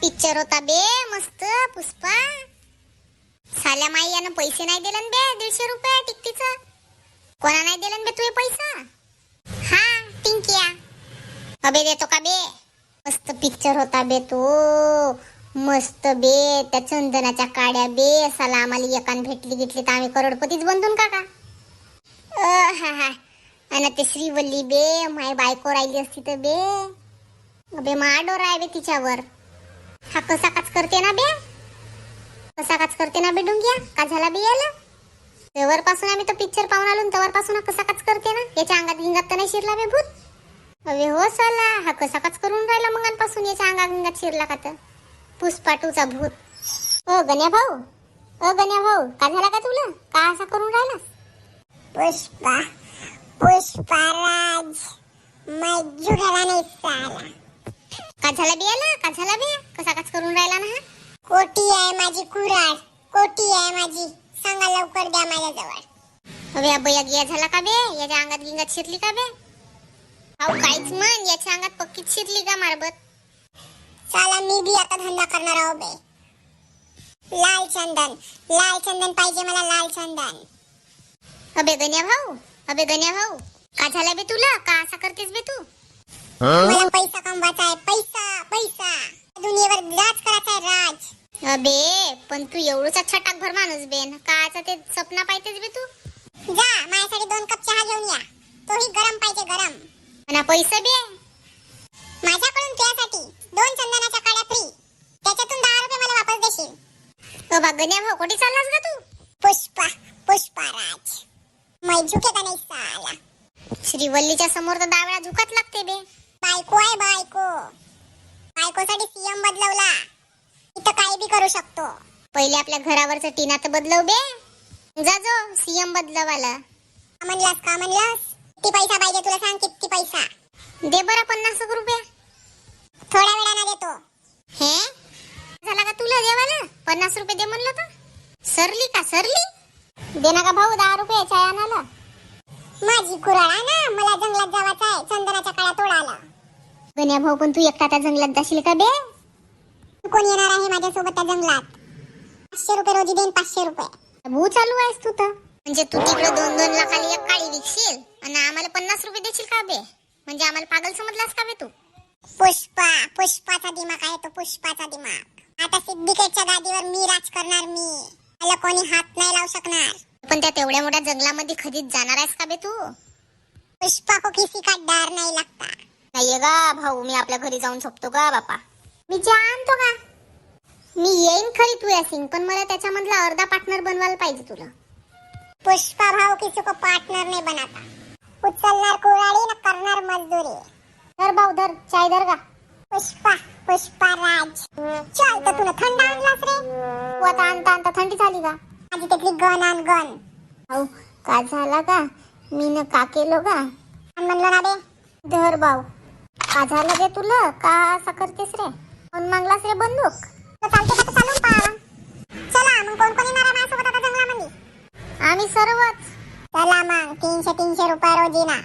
Picture होता बे मस्त पुष्पा. साल्या माई यानं पैसे नाही दिले बे. 150 रुपये तिकीटचं. कोणा नाही दिले बे तुझे पैसा? हा टिंकिया. अबे देतो का बे? मस्त पिक्चर होता बे तो. मस्त बे. त्या चंदनाच्या काड्या बे. साला आम्हाला एकान भेटली घेतली तर आम्ही करोडपतीच बनतून का? हा हा. आणि ते श्रीवल्ली बे माय बायको राहिली असती तर बे. अबे माडोर आहे बे तिच्यावर. हा कसा काच करते ना बे. कसा काच करते ना बे डुंगिया. का झाला बे याला? तेव्हापासून आम्ही तो पिक्चर पाहून आलो. तेव्हापासून हा कसा काच करते ना. याच्या अंगात गिंगात तर नाही शिरला बे भूत? अबे हो साला. हा कसा काच करून राहिला मगांपासून. याच्या अंगात गिंगात शिरला का तर पुष्पा 2 चा भूत. ओ गण्या भाऊ. ओ गण्या भाऊ. का झाला का तुला? का असा करून राहिला? पुष्पा पुष्पाराज मैं जुगाला नाही साला. का झाला बे याला? का झाला बे? कसा काच करून राहिला ना हा? कोटी आहे माझी कुराड. कोटी आहे माझी. सांगा लवकर द्या माझ्याजवळ. अबे अबया गिया झाला का बे? याच्या अंगात गिंगात शिरली का बे? हाऊ काहीच म्हण. याच्या अंगात पक्कीच शिरली का मारबत? साला मी बी आता धंदा करणार आहो बे. लाल चंदन पाहिजे मला. लाल चंदन. अबे गण्या भाऊ. अबे गण्या भाऊ. का झाला बे तुला? का असा करतेस बे तू? मला पैसा कमवायचा आहे. पैसा पैसा. दुनियेवर राज करायचा आहे. राज. अबे पण तू एवढूचा छटाकभर माणूस बे. काचा ते सपना पाहतेस बे तू? जा माझ्यासाठी 2 कप चहा घेऊन या. तोही गरम पाहिजे. गरम. आणि पैसे बे? माझ्याकडून तुझ्यासाठी 2 चंदनाच्या काड्या फ्री. त्याच्यातून 10 रुपये मला वापस देशील. अबा गण्या भाऊ कुठे चाललास ग तू? पुष्पाराज मैं झुकेगा नहीं साला. श्रीवल्लीच्या समोर तर 10 वेळा झुकाच लागते बे. बायको आहे बायको. बायकोसाठी सीएम बदलवला. इथं काही बी करू शकतो. पहिले आपल्या घरावरचं टीना तर बदलव बे. जा जो सीएम बदलवाला. का म्हणलास? किती पैसा पाहिजे तुला? सांग किती पैसा. दे बरं 50 रुपये. थोड्या वेळाने देतो. हे झाला का तुला देवाला? 50 रुपये दे म्हणलं तर सरली का? सरली दे ना का भाऊ. 10 रुपये चाय आणायला. माझी कुराड आहे ना. मला जंगलात जावायचं आहे. चंदनाच्या काळ्या तोडायला. गण्या भाऊ पण तू एकटा त्या जंगलात जाशील का बे? तू कोण येणार आहे माझ्यासोबत त्या जंगलात? 500 रुपये रोजी देईन. 500 रुपये. भू चालू आहेस तू तर. म्हणजे तू तिकडे 2-2 लाखाला एक काळी विकशील आणि आम्हाला 50 रुपये देशील का बे? म्हणजे आम्हाला पागल समजलास का बे तू? पुष्पाचा दिमाग आहे तो. पुष्पाचा दिमाग. आता सिद्धिकेटच्या गादीवर मी राज करणार. मी. मला कोणी हात नाही लावू शकणार. पण त्या तेवढ्या मोठ्या जंगलामध्ये कधीच जाणार आहेस का बे तू? पुष्पा को किसी का डर नहीं लगता. नाहीये गा भाऊ. मी आपल्या घरी जाऊन झोपतो का बापा. मी चहा आणतो का? मी येईन खरी तू यासिंग. पण मला त्याच्यामधला अर्धा पार्टनर बनवायला पाहिजे तुला. पुष्पा भाऊ किसी को पार्टनर नहीं बनाता. उचलणार कुराडी न करणार मजदूरी. धर भाऊ धर. चाय धर का? पुष्पाराज. चल तर तुला थंड आणलास रे. तू आता आणता आणता थंडी झाली का? माझी त्यातली गन आण गन. भाऊ का झाला का? मी न का केलो का? म्हणलो ना बे. धर भाऊ. का झालं रे तुला? का असा करतेस रे? कोण मागलास रे बंदूक? चालते का? चालून पाहा. चला मग कोण कोण येणार आहे माझ्यासोबत आता जंगलामध्ये? आम्ही सर्वच. चला मग 300 रुपये रोजी ना.